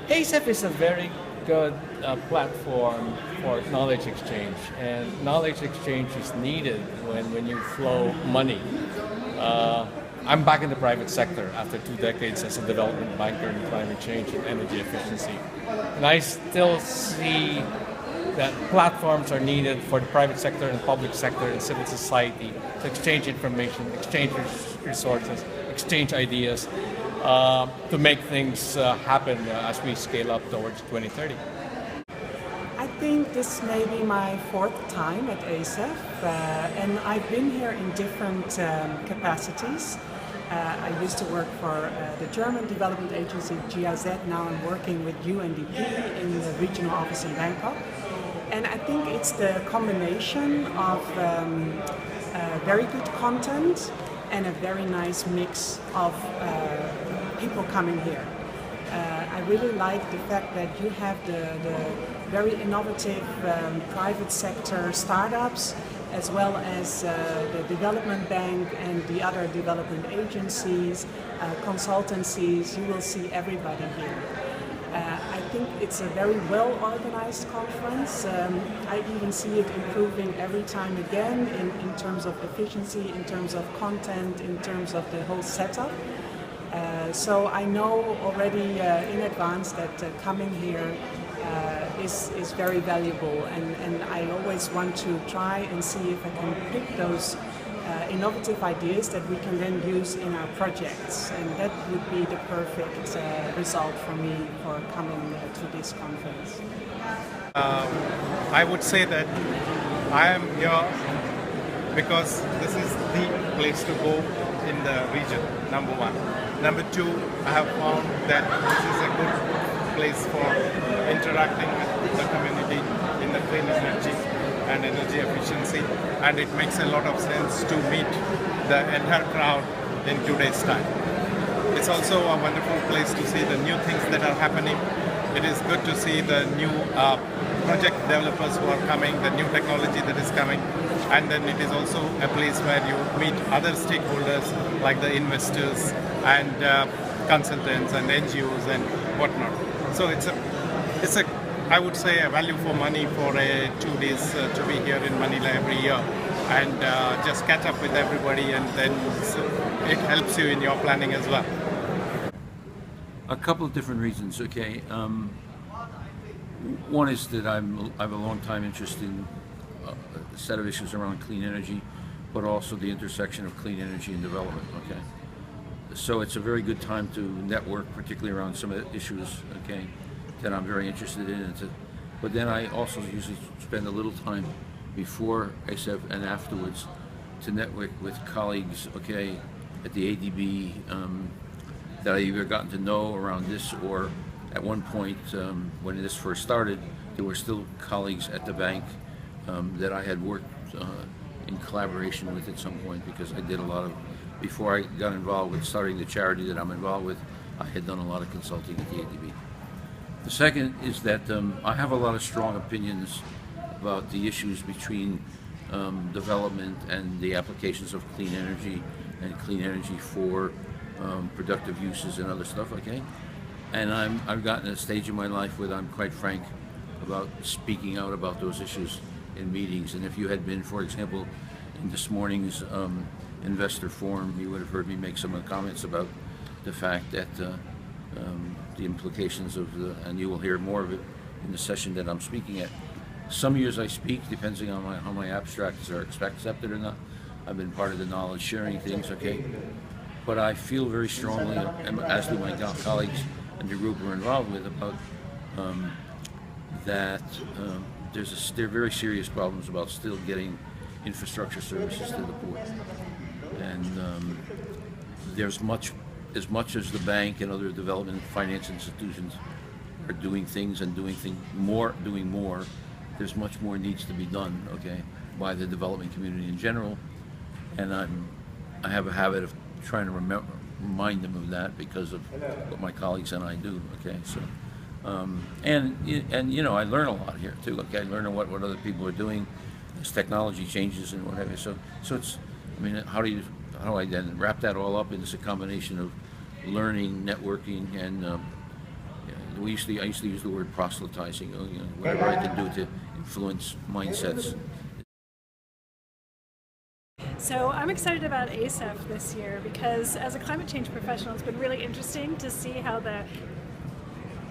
ACEF is a very good platform for knowledge exchange, and knowledge exchange is needed when you flow money. I'm back in the private sector after 2 decades as a development banker in climate change and energy efficiency. And I still see that platforms are needed for the private sector and public sector and civil society to exchange information, exchange resources, exchange ideas, to make things happen as we scale up towards 2030. I think this may be my fourth time at ACEF, and I've been here in different capacities. I used to work for the German development agency GIZ. Now I'm working with UNDP in the regional office in Bangkok. And I think it's the combination of very good content and a very nice mix of people coming here. I really like the fact that you have the very innovative private sector startups, as well as the development bank and the other development agencies, consultancies. You will see everybody here. I think it's a very well organized conference. I even see it improving every time again in terms of efficiency, in terms of content, in terms of the whole setup. So I know already in advance that coming here is very valuable, and I always want to try and see if I can pick those innovative ideas that we can then use in our projects, and that would be the perfect result for me for coming to this conference. I would say that I am here because this is the place to go in the region, number one. Number two, I have found that this is a good place for interacting with the community in the clean energy and energy efficiency, and it makes a lot of sense to meet the entire crowd in today's time. It's also a wonderful place to see the new things that are happening. It is good to see the new project developers who are coming, the new technology that is coming, and then it is also a place where you meet other stakeholders like the investors and consultants and NGOs and whatnot. So it's a I would say a value for money for 2 days to be here in Manila every year and just catch up with everybody, and then it helps you in your planning as well. A couple of different reasons, okay. One is that I have a long time interest in a set of issues around clean energy, but also the intersection of clean energy and development, okay. So it's a very good time to network, particularly around some of the issues, okay, that I'm very interested in. But then I also usually spend a little time before ACEF and afterwards to network with colleagues, okay, at the ADB that I either gotten to know around this, or at one point when this first started, there were still colleagues at the bank that I had worked in collaboration with at some point, because I did a lot of, before I got involved with starting the charity that I'm involved with, I had done a lot of consulting at the ADB. The second is that I have a lot of strong opinions about the issues between development and the applications of clean energy and clean energy for productive uses and other stuff, okay? And I've gotten to a stage in my life where I'm quite frank about speaking out about those issues in meetings. And if you had been, for example, in this morning's investor forum, you would have heard me make some comments about the fact that the implications of and you will hear more of it in the session that I'm speaking at. Some years I speak, depending on how my abstracts are accepted or not. I've been part of the knowledge sharing things, okay? But I feel very strongly, as do my colleagues and the group we're involved with, about that there are very serious problems about still getting infrastructure services to the poor. And there's as much as the bank and other development finance institutions are doing things and doing more, there's much more needs to be done, okay, by the development community in general. And I have a habit of trying to remind them of that because of what my colleagues and I do, okay. So and you know, I learn a lot here too, okay. I learn what other people are doing as technology changes and whatever. So it's, I mean, how do I then wrap that all up into a combination of learning, networking, and I used to use the word proselytizing, whatever I can do to influence mindsets. So I'm excited about ACEF this year because as a climate change professional, it's been really interesting to see how the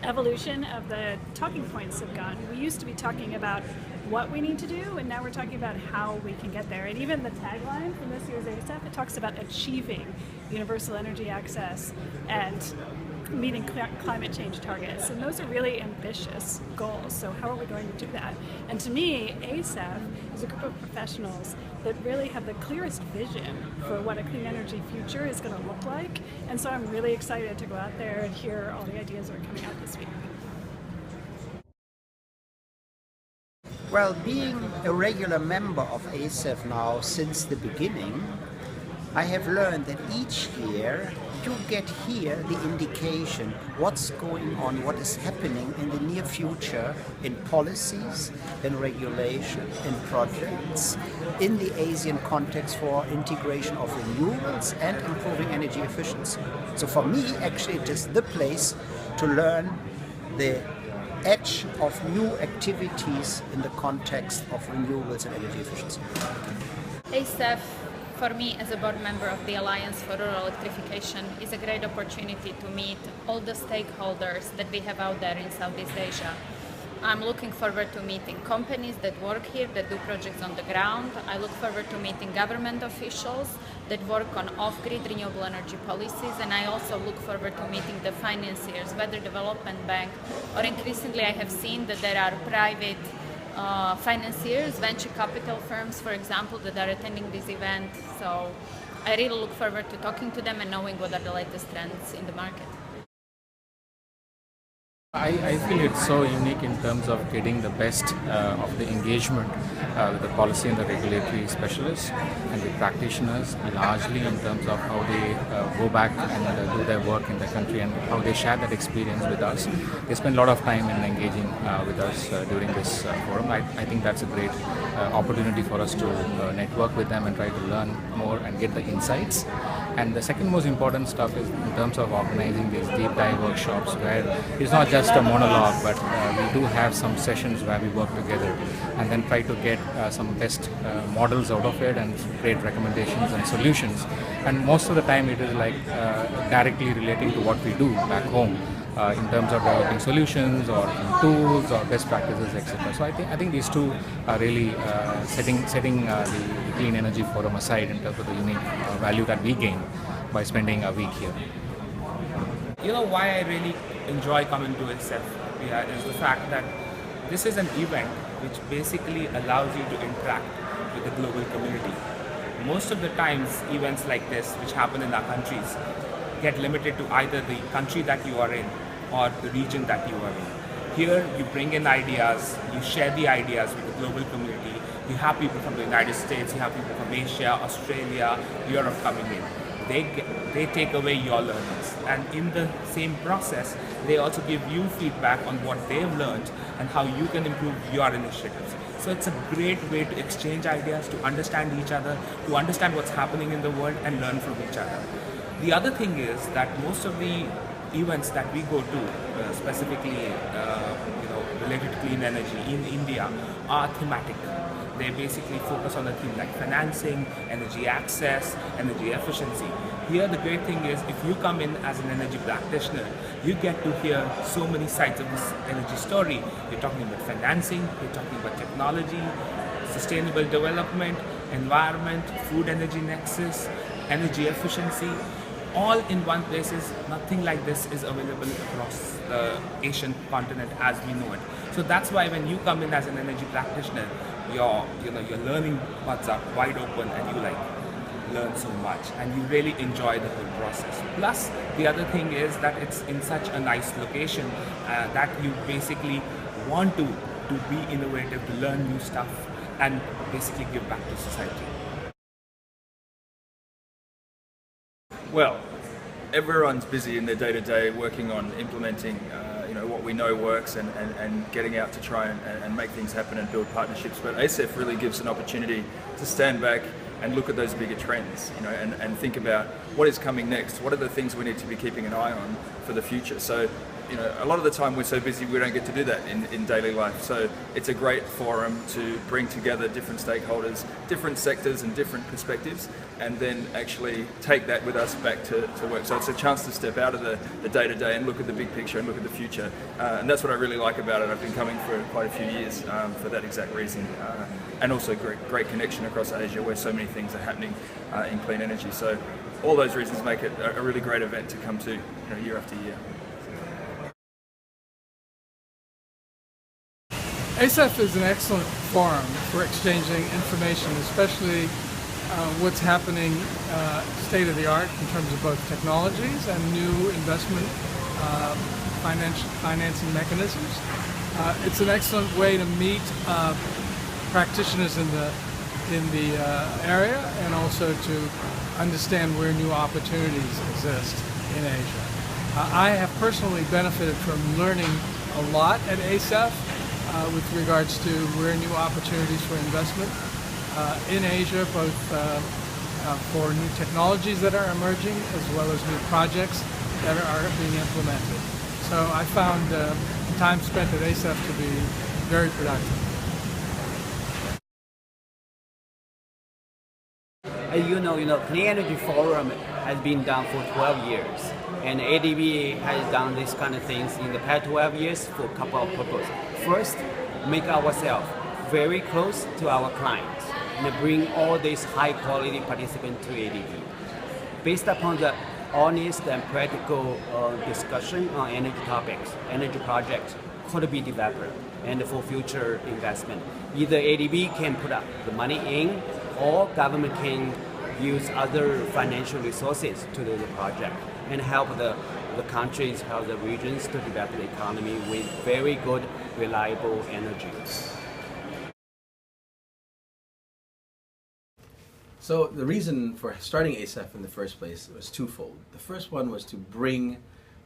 evolution of the talking points have gone. We used to be talking about what we need to do, and now we're talking about how we can get there. And even the tagline from this year's ACEF, it talks about achieving universal energy access and meeting climate change targets. And those are really ambitious goals. So how are we going to do that? And to me, ACEF is a group of professionals that really have the clearest vision for what a clean energy future is going to look like. And so I'm really excited to go out there and hear all the ideas that are coming out this week. Well, being a regular member of ACEF now since the beginning, I have learned that each year you get here the indication what's going on, what is happening in the near future in policies, in regulation, in projects, in the Asian context for integration of renewables and improving energy efficiency. So for me, actually, it is the place to learn the edge of new activities in the context of renewables and energy efficiency. ACEF, for me as a board member of the Alliance for Rural Electrification, is a great opportunity to meet all the stakeholders that we have out there in Southeast Asia. I'm looking forward to meeting companies that work here, that do projects on the ground. I look forward to meeting government officials that work on off-grid renewable energy policies, and I also look forward to meeting the financiers, whether development bank, or increasingly I have seen that there are private financiers, venture capital firms, for example, that are attending this event. So I really look forward to talking to them and knowing what are the latest trends in the market. I feel it's so unique in terms of getting the best of the engagement with the policy and the regulatory specialists and the practitioners, largely in terms of how they go back and do their work in the country and how they share that experience with us. They spend a lot of time in engaging with us during this forum. I think that's a great opportunity for us to network with them and try to learn more and get the insights. And the second most important stuff is in terms of organizing these deep dive workshops where it's not just a monologue, but we do have some sessions where we work together and then try to get some best models out of it and create recommendations and solutions. And most of the time it is like directly relating to what we do back home in terms of developing solutions or tools or best practices, etc. So I think these two are really setting the Clean Energy Forum aside in terms of the unique value that we gain by spending a week here. You know why I really enjoy coming to ACEF is the fact that this is an event which basically allows you to interact with the global community. Most of the times events like this, which happen in our countries, get limited to either the country that you are in or the region that you are in. Here you bring in ideas, you share the ideas with the global community. You have people from the United States, you have people from Asia, Australia, Europe coming in. They take away your learnings, and in the same process they also give you feedback on what they've learned and how you can improve your initiatives. So it's a great way to exchange ideas, to understand each other, to understand what's happening in the world and learn from each other. The other thing is that most of the events that we go to, specifically related to clean energy in India, are thematic. They basically focus on a theme like financing, energy access, energy efficiency. Here the great thing is if you come in as an energy practitioner, you get to hear so many sides of this energy story. You're talking about financing, you're talking about technology, sustainable development, environment, food energy nexus, energy efficiency, all in one place. Nothing like this is available across the Asian continent as we know it. So that's why when you come in as an energy practitioner, your learning buds are wide open and you learn so much and you really enjoy the whole process. Plus the other thing is that it's in such a nice location that you basically want to be innovative, to learn new stuff and basically give back to society. Well, everyone's busy in their day-to-day working on implementing what we know works and getting out to try and make things happen and build partnerships. But ACEF really gives an opportunity to stand back and look at those bigger trends, and think about what is coming next. What are the things we need to be keeping an eye on for the future? So a lot of the time we're so busy we don't get to do that in daily life. So it's a great forum to bring together different stakeholders, different sectors and different perspectives, and then actually take that with us back to work. So it's a chance to step out of the day-to-day and look at the big picture and look at the future. And that's what I really like about it. I've been coming for quite a few years for that exact reason. And also great connection across Asia where so many things are happening in clean energy. So all those reasons make it a really great event to come to year after year. ACEF is an excellent forum for exchanging information, especially what's happening state of the art in terms of both technologies and new investment financing mechanisms. It's an excellent way to meet practitioners in the area and also to understand where new opportunities exist in Asia. I have personally benefited from learning a lot at ACEF with regards to where new opportunities for investment in Asia, both for new technologies that are emerging as well as new projects that are being implemented. So I found time spent at ACEF to be very productive. You know, Clean Energy Forum has been done for 12 years, and ADB has done this kind of things in the past 12 years for a couple of purposes. First, make ourselves very close to our clients and bring all these high-quality participants to ADB. Based upon the honest and practical discussion on energy topics, energy projects could be developed, and for future investment, either ADB can put up the money in, or government can use other financial resources to do the project and help the countries, help the regions to develop the economy with very good, reliable energy. So the reason for starting ACEF in the first place was twofold. The first one was to bring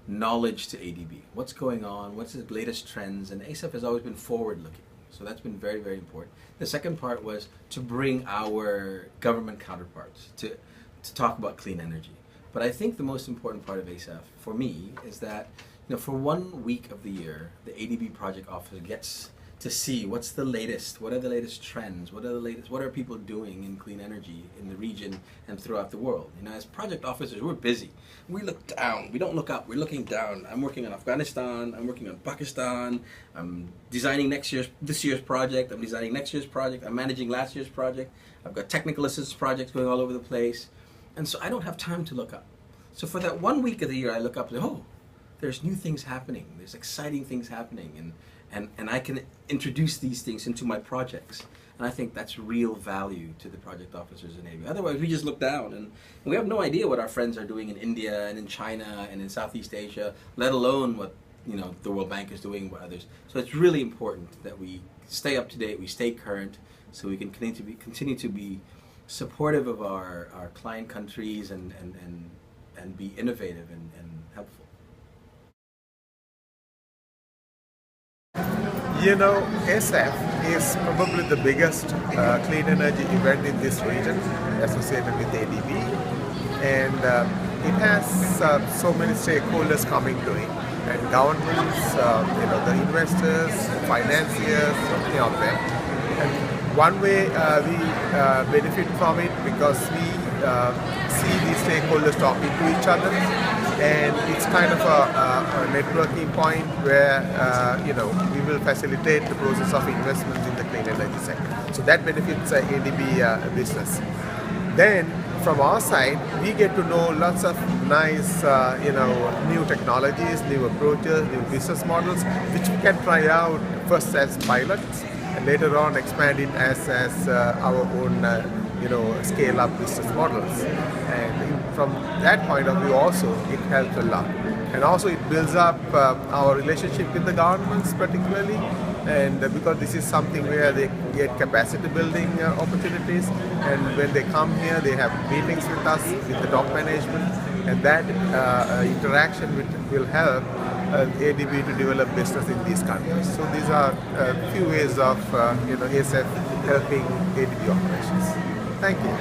knowledge to ADB. What's going on? What's the latest trends? And ACEF has always been forward-looking. So that's been very, very important. The second part was to bring our government counterparts to talk about clean energy. But I think the most important part of ACEF for me is that, for 1 week of the year, the ADB project office gets to see what's the latest, what are the latest trends, what are people doing in clean energy in the region and throughout the world. As project officers, we're busy. We look down, we don't look up, we're looking down. I'm working on Afghanistan, I'm working on Pakistan, I'm designing this year's project, I'm designing next year's project, I'm managing last year's project, I've got technical assistance projects going all over the place. And so I don't have time to look up. So for that 1 week of the year, I look up and oh, there's new things happening, there's exciting things happening, and I can introduce these things into my projects. And I think that's real value to the project officers in ADB. Otherwise, we just look down and we have no idea what our friends are doing in India and in China and in Southeast Asia, let alone what the World Bank is doing with others. So it's really important that we stay up to date, we stay current, so we can continue to be supportive of our client countries and be innovative and helpful. ACEF is probably the biggest clean energy event in this region associated with ADB, and it has so many stakeholders coming to it, and governments, the investors, financiers, so many of them. And one way we benefit from it because we see these stakeholders talking to each other, and it's kind of a networking point where we will facilitate the process of investment in the clean energy sector. So that benefits ADB business. Then from our side, we get to know lots of nice new technologies, new approaches, new business models, which we can try out first as pilots and later on expand it as our own scale-up business models. And from that point of view also, it helps a lot. And also it builds up our relationship with the governments particularly, and because this is something where they get capacity building opportunities, and when they come here they have meetings with us, with the top management, and that interaction will help ADB to develop business in these countries. So these are a few ways of ACEF helping ADB operations. Thank you.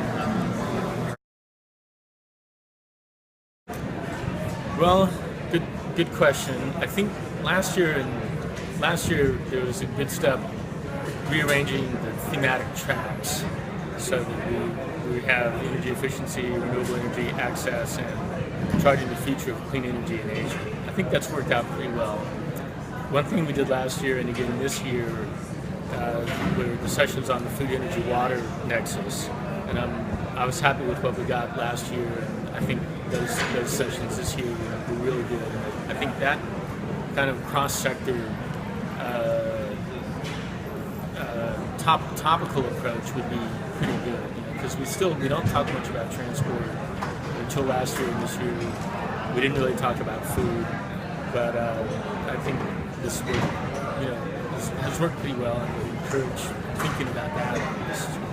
Well, good question. I think last year there was a good step rearranging the thematic tracks so that we have energy efficiency, renewable energy access, and charting the future of clean energy in Asia. I think that's worked out pretty well. One thing we did last year and again this year were the sessions on the food, energy, water nexus, and I was happy with what we got last year, and I think those sessions this year were really good. And I think that kind of cross-sector topical approach would be pretty good, because we don't talk much about transport until last year and this year. We didn't really talk about food, but I think this work, has worked pretty well, and would encourage thinking about that as well.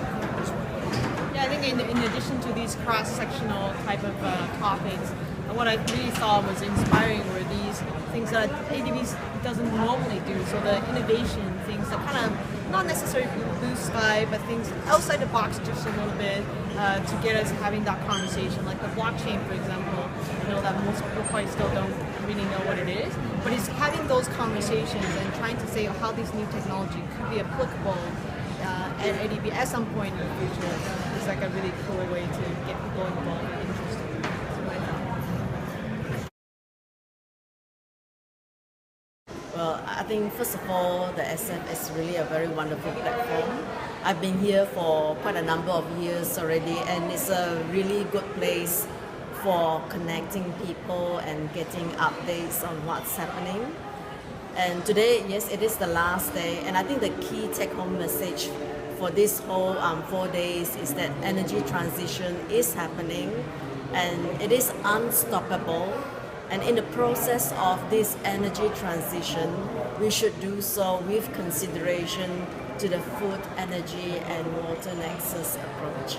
Yeah, I think in addition to these cross-sectional type of topics, what I really saw was inspiring were these things that ADB doesn't normally do. So the innovation things that kind of not necessarily blue sky, but things outside the box just a little bit to get us having that conversation. Like the blockchain, for example, that most people probably still don't really know what it is, but it's having those conversations and trying to say how this new technology could be applicable at ADB at some point in the future is like a really cool way to get people involved and interested. Well, I think first of all, the ACEF is really a very wonderful platform. I've been here for quite a number of years already, and it's a really good place for connecting people and getting updates on what's happening. And today, yes, it is the last day, and I think the key take-home message for this whole 4 days is that energy transition is happening, and it is unstoppable. And in the process of this energy transition, we should do so with consideration to the food, energy, and water nexus approach.